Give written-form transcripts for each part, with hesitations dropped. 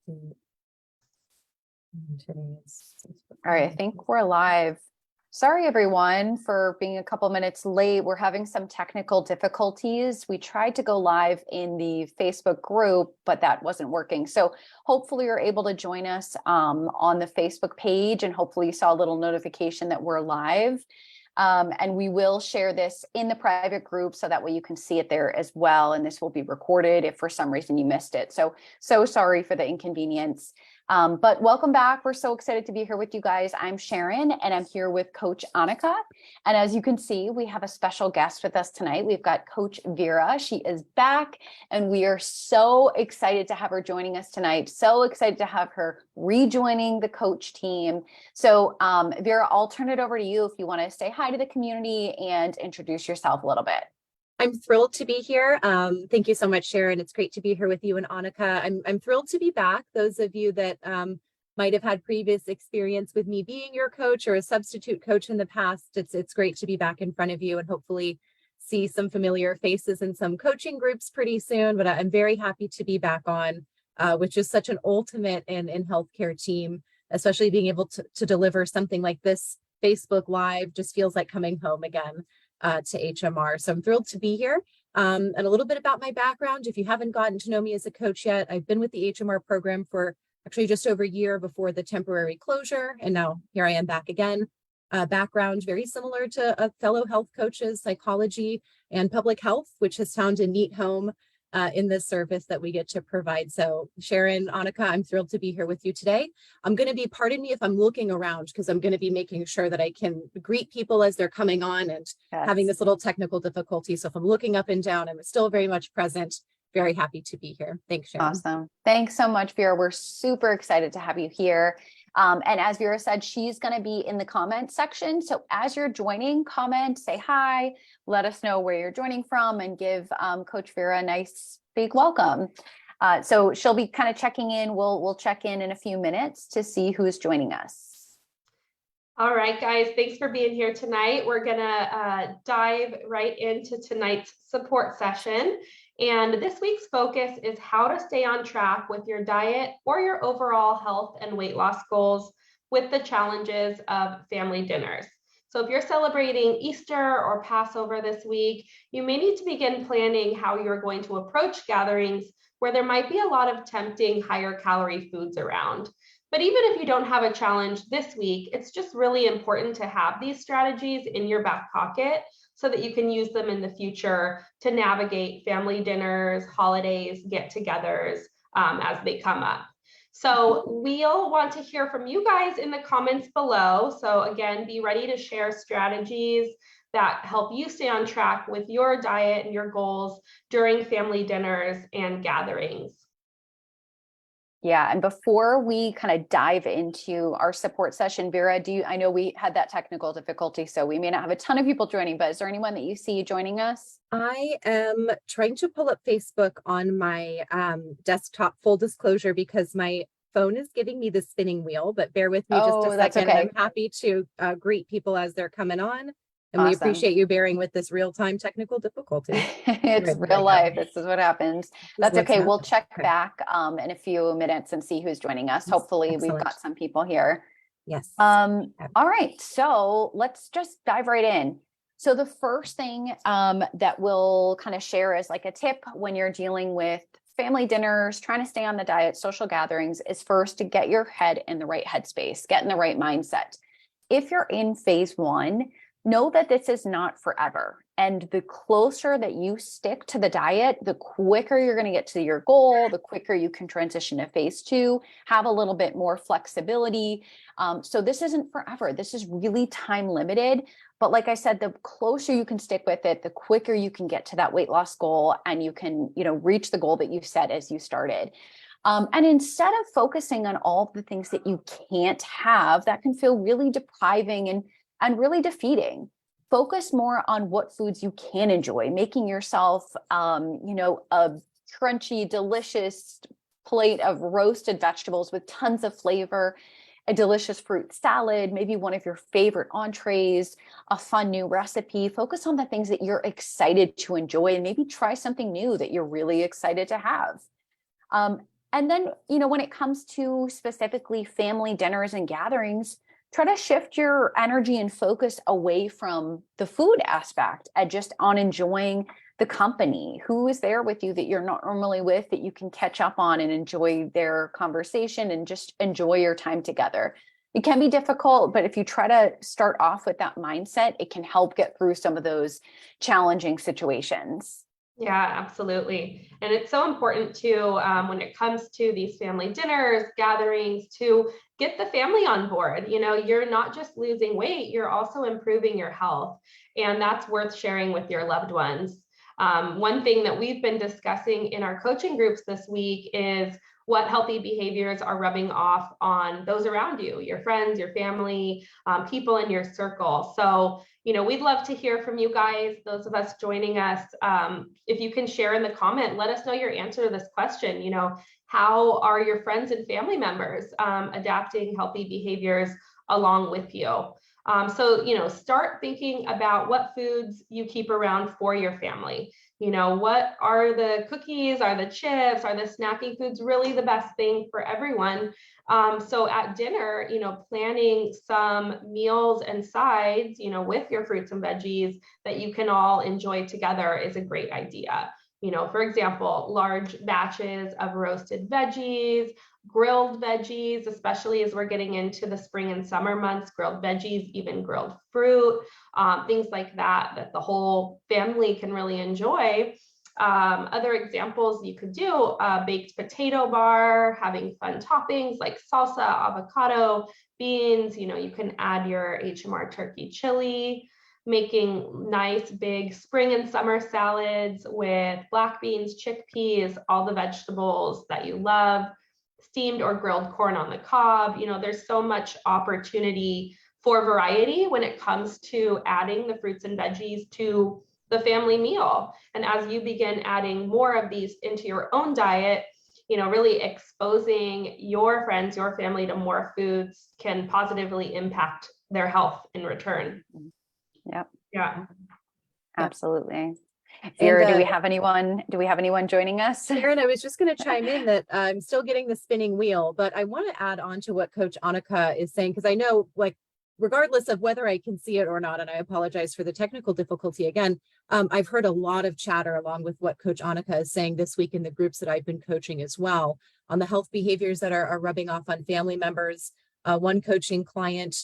All right, I think we're live. Sorry, everyone, for being a couple minutes late. We're having some technical difficulties. We tried to go live in the Facebook group, but that wasn't working. So hopefully you're able to join us on the Facebook page, and hopefully you saw a little notification that we're live. And we will share this in the private group so that way you can see it there as well. And this will be recorded if for some reason you missed it. So sorry for the inconvenience. But welcome back. We're so excited to be here with you guys. I'm Sharon and I'm here with Coach Annika. And as you can see, we have a special guest with us tonight. We've got Coach Vera. She is back and we are so excited to have her joining us tonight. So excited to have her rejoining the coach team. So Vera, I'll turn it over to you if you want to say hi to the community and introduce yourself a little bit. I'm thrilled to be here. Thank you so much, Sharon. It's great to be here with you and Annika. I'm thrilled to be back. Those of you that might have had previous experience with me being your coach or a substitute coach in the past, it's great to be back in front of you and hopefully see some familiar faces in some coaching groups pretty soon. But I'm very happy to be back on, which is such an ultimate in healthcare team, especially being able to deliver something like this. Facebook Live just feels like coming home again. To HMR. So I'm thrilled to be here. And a little bit about my background. If you haven't gotten to know me as a coach yet, I've been with the HMR program for actually just over a year before the temporary closure. And now here I am back again. Background very similar to fellow health coaches, psychology and public health, which has found a neat home in this service that we get to provide. So Sharon, Annika, I'm thrilled to be here with you today. I'm going to be, pardon me if I'm looking around, because I'm going to be making sure that I can greet people as they're coming on and having this little technical difficulty. So if I'm looking up and down, I'm still very much present. Very happy to be here. Thanks, Sharon. Awesome. Thanks so much, Vera. We're super excited to have you here. And as Vera said, she's going to be in the comment section. So as you're joining, comment, say hi, let us know where you're joining from, and give Coach Vera a nice big welcome. So she'll be kind of checking in. We'll check in a few minutes to see who's joining us. All right, guys, thanks for being here tonight. We're gonna dive right into tonight's support session. And this week's focus is how to stay on track with your diet or your overall health and weight loss goals with the challenges of family dinners. So if you're celebrating Easter or Passover this week, you may need to begin planning how you're going to approach gatherings where there might be a lot of tempting higher calorie foods around. But even if you don't have a challenge this week, it's just really important to have these strategies in your back pocket so that you can use them in the future to navigate family dinners, holidays, get-togethers as they come up. So we'll want to hear from you guys in the comments below. So again, be ready to share strategies that help you stay on track with your diet and your goals during family dinners and gatherings. Yeah, and before we kind of dive into our support session, Vera, I know we had that technical difficulty, so we may not have a ton of people joining, but is there anyone that you see joining us? I am trying to pull up Facebook on my desktop, full disclosure, because my phone is giving me the spinning wheel, but bear with me just a second. Okay. I'm happy to greet people as they're coming on. And Awesome. We appreciate you bearing with this real-time technical difficulty. It's real life. This is what happens. That's okay. We'll check back in a few minutes and see who's joining us. Hopefully we've got some people here. Yes. All right. So let's just dive right in. So the first thing that we'll kind of share is like a tip when you're dealing with family dinners, trying to stay on the diet, social gatherings, is first to get your head in the right headspace, get in the right mindset. If you're in phase one, know that this is not forever. And the closer that you stick to the diet, the quicker you're going to get to your goal, the quicker you can transition to phase two, have a little bit more flexibility. So this isn't forever. This is really time limited. But like I said, the closer you can stick with it, the quicker you can get to that weight loss goal, and you can, reach the goal that you set as you started. And instead of focusing on all the things that you can't have, that can feel really depriving and really defeating. Focus more on what foods you can enjoy, making yourself, a crunchy, delicious plate of roasted vegetables with tons of flavor, a delicious fruit salad, maybe one of your favorite entrees, a fun new recipe. Focus on the things that you're excited to enjoy, and maybe try something new that you're really excited to have. And then, when it comes to specifically family dinners and gatherings, try to shift your energy and focus away from the food aspect and just on enjoying the company. Who is there with you that you're not normally with that you can catch up on and enjoy their conversation and just enjoy your time together. It can be difficult, but if you try to start off with that mindset, it can help get through some of those challenging situations. Yeah, absolutely. And it's so important too, when it comes to these family dinners, gatherings, to get the family on board. You're not just losing weight, you're also improving your health. And that's worth sharing with your loved ones. One thing that we've been discussing in our coaching groups this week is what healthy behaviors are rubbing off on those around you, your friends, your family, people in your circle. So, we'd love to hear from you guys, those of us joining us. If you can share in the comment, let us know your answer to this question. How are your friends and family members adapting healthy behaviors along with you? So, start thinking about what foods you keep around for your family. What are the cookies, are the chips, are the snacking foods really the best thing for everyone? So at dinner, planning some meals and sides, with your fruits and veggies that you can all enjoy together is a great idea. For example, large batches of roasted veggies, grilled veggies, especially as we're getting into the spring and summer months, grilled veggies, even grilled fruit, things like that the whole family can really enjoy. Other examples you could do, a baked potato bar, having fun toppings like salsa, avocado, beans. You can add your HMR turkey chili, making nice big spring and summer salads with black beans, chickpeas, all the vegetables that you love, steamed or grilled corn on the cob. There's so much opportunity for variety when it comes to adding the fruits and veggies to the family meal. And as you begin adding more of these into your own diet, really exposing your friends, your family to more foods can positively impact their health in return. Yep. Yeah. Absolutely. Vera, do we have anyone joining us? Erin, I was just going to chime in that I'm still getting the spinning wheel, but I want to add on to what Coach Annika is saying, because I know, regardless of whether I can see it or not, and I apologize for the technical difficulty again, I've heard a lot of chatter along with what Coach Annika is saying this week in the groups that I've been coaching as well on the health behaviors that are rubbing off on family members. One coaching client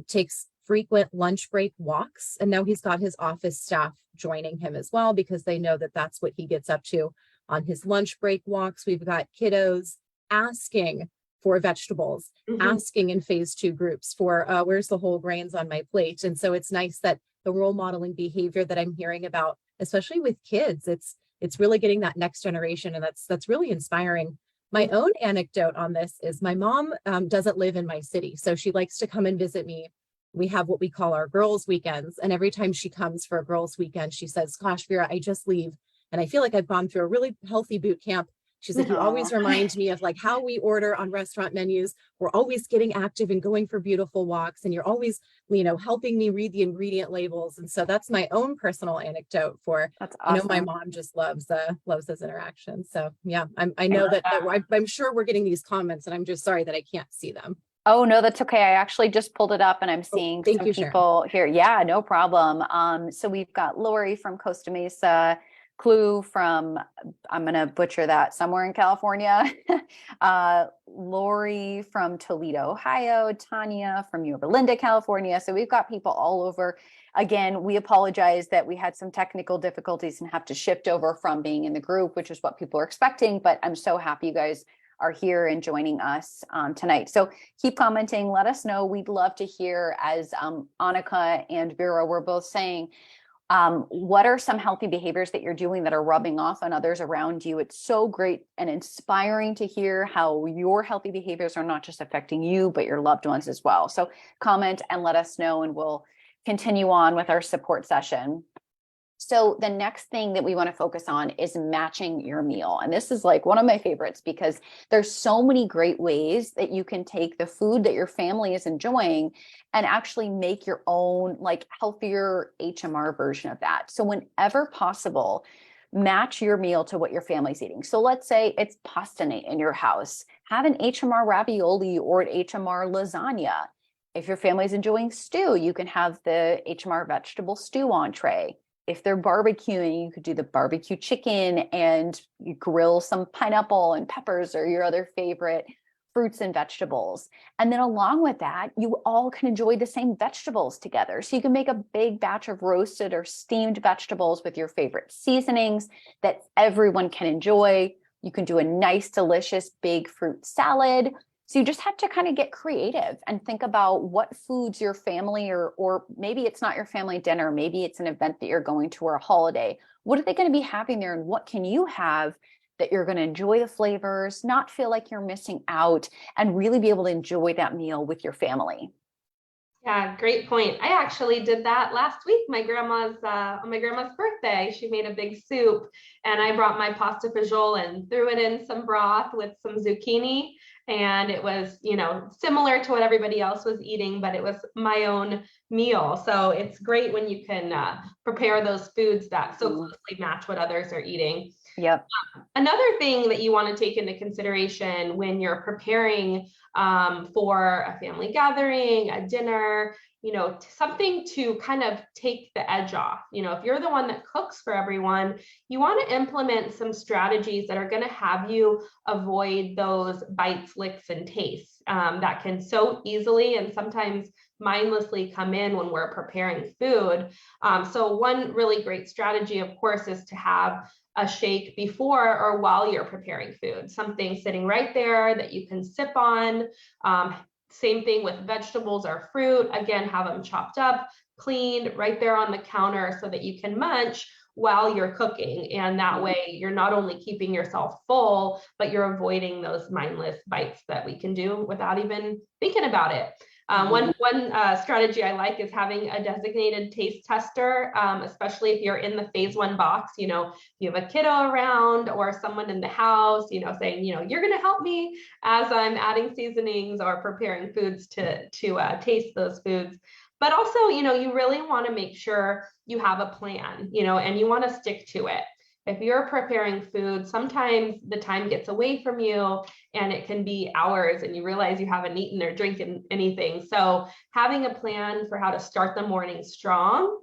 takes frequent lunch break walks, and now he's got his office staff joining him as well because they know that that's what he gets up to on his lunch break walks. We've got kiddos asking for vegetables, asking in phase 2 groups for where's the whole grains on my plate. And so it's nice that the role modeling behavior that I'm hearing about, especially with kids, it's really getting that next generation, and that's really inspiring. My own anecdote on this is my mom doesn't live in my city, so she likes to come and visit me. We have what we call our girls' weekends. And every time she comes for a girls' weekend, she says, gosh, Vera, I just leave. And I feel like I've gone through a really healthy boot camp. She's like, you always remind me of how we order on restaurant menus. We're always getting active and going for beautiful walks. And you're always, helping me read the ingredient labels. And so that's my own personal anecdote for, that's awesome. My mom just loves those interactions. So yeah, I know that I'm sure we're getting these comments, and I'm just sorry that I can't see them. Oh, no, that's okay. I actually just pulled it up and I'm seeing some people here. Yeah, no problem. So we've got Lori from Costa Mesa, Clue from, I'm going to butcher that, somewhere in California, Lori from Toledo, Ohio, Tanya from Yorba Linda, California. So we've got people all over. Again, we apologize that we had some technical difficulties and have to shift over from being in the group, which is what people are expecting, but I'm so happy you guys are here and joining us tonight. So keep commenting, let us know. We'd love to hear, as Annika and Vera were both saying, what are some healthy behaviors that you're doing that are rubbing off on others around you? It's so great and inspiring to hear how your healthy behaviors are not just affecting you, but your loved ones as well. So comment and let us know, and we'll continue on with our support session. So the next thing that we want to focus on is matching your meal. And this is one of my favorites because there's so many great ways that you can take the food that your family is enjoying and actually make your own healthier HMR version of that. So whenever possible, match your meal to what your family's eating. So let's say it's pasta night in your house. Have an HMR ravioli or an HMR lasagna. If your family's enjoying stew, you can have the HMR vegetable stew entree. If they're barbecuing, you could do the barbecue chicken and you grill some pineapple and peppers or your other favorite fruits and vegetables. And then along with that, you all can enjoy the same vegetables together. So you can make a big batch of roasted or steamed vegetables with your favorite seasonings that everyone can enjoy. You can do a nice, delicious big fruit salad. So you just have to kind of get creative and think about what foods your family, or maybe it's not your family dinner, maybe it's an event that you're going to or a holiday. What are they going to be having there, and what can you have that you're going to enjoy the flavors, not feel like you're missing out, and really be able to enjoy that meal with your family? Yeah, great point. I actually did that last week. On my grandma's birthday, she made a big soup, and I brought my pasta fagioli and threw it in some broth with some zucchini. And it was, similar to what everybody else was eating, but it was my own meal. So it's great when you can prepare those foods that so closely match what others are eating. Yep. Another thing that you want to take into consideration when you're preparing for a family gathering, a dinner, something to kind of take the edge off. If you're the one that cooks for everyone, you want to implement some strategies that are going to have you avoid those bites, licks, and tastes that can so easily and sometimes mindlessly come in when we're preparing food. So one really great strategy, of course, is to have a shake before or while you're preparing food, something sitting right there that you can sip on. Same thing with vegetables or fruit. Again, have them chopped up, cleaned right there on the counter so that you can munch while you're cooking. And that way you're not only keeping yourself full, but you're avoiding those mindless bites that we can do without even thinking about it. One strategy I like is having a designated taste tester, especially if you're in the phase 1 box. If you have a kiddo around or someone in the house, saying, you're going to help me as I'm adding seasonings or preparing foods to taste those foods. But also, you really want to make sure you have a plan, and you want to stick to it. If you're preparing food, sometimes the time gets away from you and it can be hours and you realize you haven't eaten or drinking anything. So having a plan for how to start the morning strong,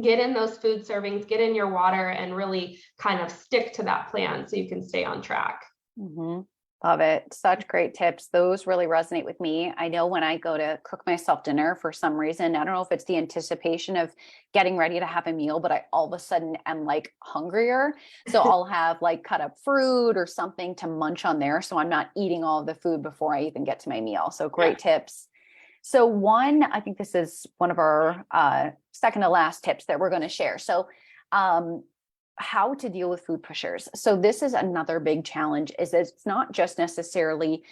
get in those food servings, get in your water, and really kind of stick to that plan so you can stay on track. Mm-hmm. Love it. Such great tips. Those really resonate with me. I know when I go to cook myself dinner, for some reason, I don't know if it's the anticipation of getting ready to have a meal, but I all of a sudden am like hungrier. So I'll have like cut up fruit or something to munch on there. So I'm not eating all of the food before I even get to my meal. So great tips. So I think this is one of our second to last tips that we're going to share. So how to deal with food pushers. So this is another big challenge, is it's not just necessarily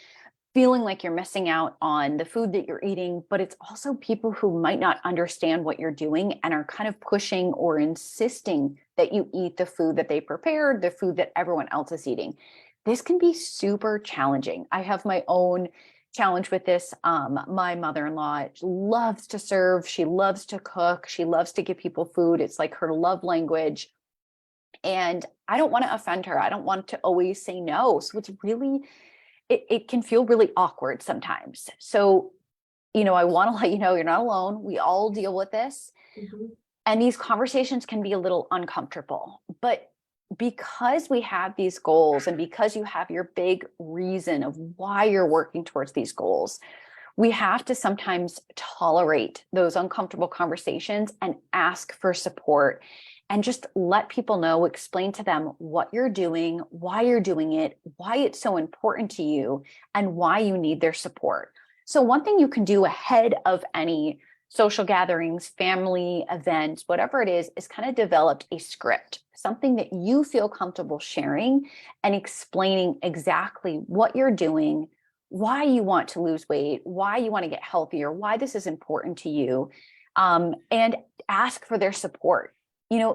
feeling like you're missing out on the food that you're eating, but it's also people who might not understand what you're doing and are kind of pushing or insisting that you eat the food that they prepared, the food that everyone else is eating. This can be super challenging. I have my own challenge with this. My mother-in-law loves to serve. She loves to cook. She loves to give people food. It's like her love language. And I don't want to offend her. I don't want to always say no. So it's really, it can feel really awkward sometimes. So, I want to let you know you're not alone. We all deal with this. Mm-hmm. And these conversations can be a little uncomfortable. But because we have these goals and because you have your big reason of why you're working towards these goals, we have to sometimes tolerate those uncomfortable conversations and ask for support. And just let people know, explain to them what you're doing, why you're doing it, why it's so important to you, and why you need their support. So one thing you can do ahead of any social gatherings, family events, whatever it is kind of develop a script, something that you feel comfortable sharing and explaining exactly what you're doing, why you want to lose weight, why you want to get healthier, why this is important to you, and ask for their support.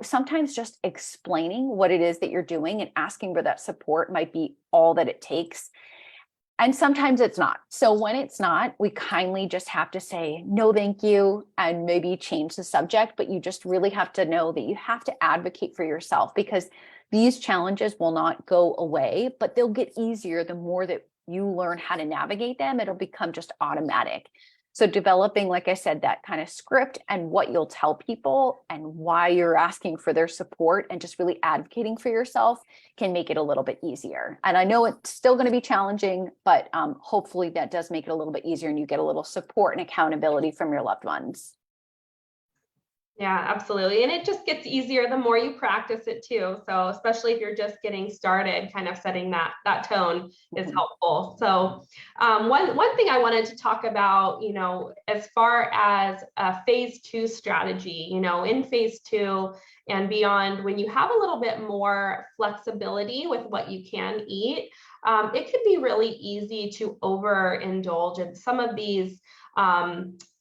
Sometimes just explaining what it is that you're doing and asking for that support might be all that it takes. And sometimes it's not. So when it's not, we kindly just have to say, no, thank you, and maybe change the subject. But you just really have to know that you have to advocate for yourself, because These challenges will not go away, but they'll get easier the more that you learn how to navigate them. It'll become just automatic. So developing, like I said, that kind of script and what you'll tell people and why you're asking for their support and just really advocating for yourself can make it a little bit easier. And I know it's still going to be challenging, but hopefully that does make it a little bit easier and you get a little support and accountability from your loved ones. Yeah, absolutely. And it just gets easier the more you practice it too. So especially if you're just getting started, kind of setting that tone is helpful. So one thing I wanted to talk about, as far as a phase 2 strategy, in phase 2 and beyond, when you have a little bit more flexibility with what you can eat, it could be really easy to overindulge in some of these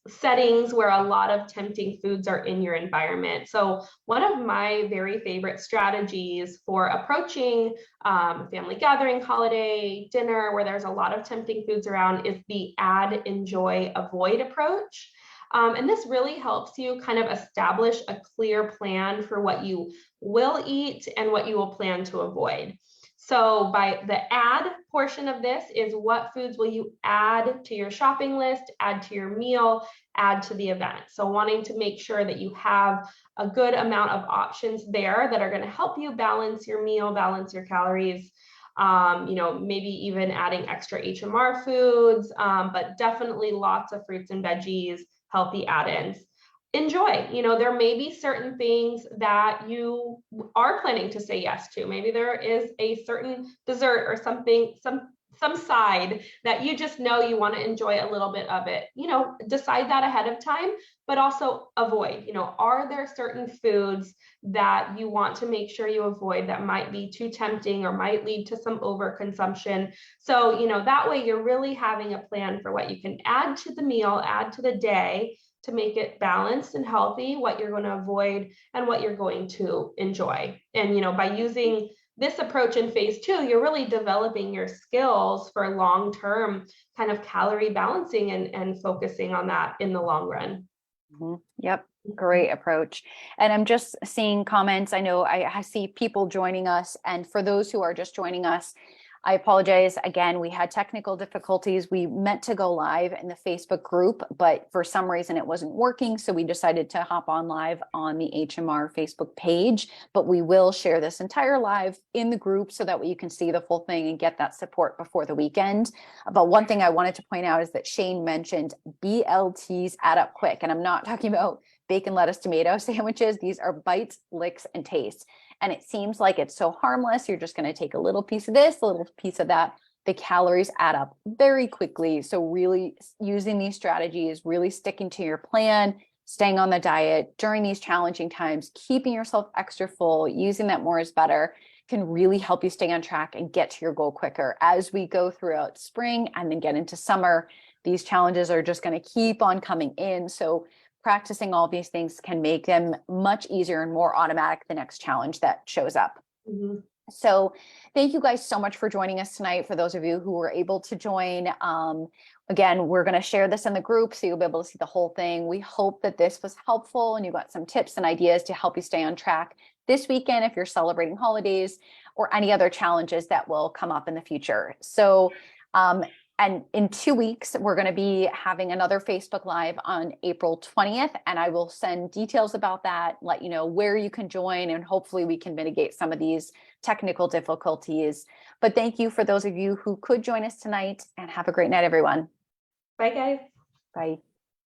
settings where a lot of tempting foods are in your environment. So one of my very favorite strategies for approaching family gathering, holiday, dinner, where there's a lot of tempting foods around is the add, enjoy, avoid approach. And this really helps you kind of establish a clear plan for what you will eat and what you will plan to avoid. So by the add portion of this is what foods will you add to your shopping list, add to your meal, add to the event. So wanting to make sure that you have a good amount of options there that are going to help you balance your meal, balance your calories, maybe even adding extra HMR foods, but definitely lots of fruits and veggies, healthy add-ins. Enjoy, there may be certain things that you are planning to say yes to. Maybe there is a certain dessert or something, some side that you just know you want to enjoy a little bit of it. Decide that ahead of time, but also avoid. Are there certain foods that you want to make sure you avoid that might be too tempting or might lead to some overconsumption? So, that way you're really having a plan for what you can add to the meal, add to the day, to make it balanced and healthy, what you're going to avoid and what you're going to enjoy. And, by using this approach in phase 2, you're really developing your skills for long-term kind of calorie balancing and focusing on that in the long run. Yep. Great approach. And I'm just seeing comments. I know I see people joining us, and for those who are just joining us, I apologize. Again, we had technical difficulties. We meant to go live in the Facebook group, but for some reason it wasn't working. So we decided to hop on live on the HMR Facebook page, but we will share this entire live in the group so that way you can see the full thing and get that support before the weekend. But one thing I wanted to point out is that Shane mentioned BLTs add up quick. And I'm not talking about bacon, lettuce, tomato sandwiches. These are bites, licks, and tastes. And it seems like it's so harmless. You're just going to take a little piece of this, a little piece of that. The calories add up very quickly. So really using these strategies, really sticking to your plan, staying on the diet during these challenging times, keeping yourself extra full, using that more is better, can really help you stay on track and get to your goal quicker. As we go throughout spring and then get into summer, these challenges are just going to keep on coming in. So practicing all these things can make them much easier and more automatic the next challenge that shows up. So thank you guys so much for joining us tonight. For those of you who were able to join, again, we're going to share this in the group so you'll be able to see the whole thing. We hope that this was helpful and you got some tips and ideas to help you stay on track this weekend if you're celebrating holidays or any other challenges that will come up in the future. So, and in 2 weeks, we're going to be having another Facebook Live on April 20th, and I will send details about that, let you know where you can join, and hopefully we can mitigate some of these technical difficulties. But thank you for those of you who could join us tonight, and have a great night, everyone. Bye, guys. Bye.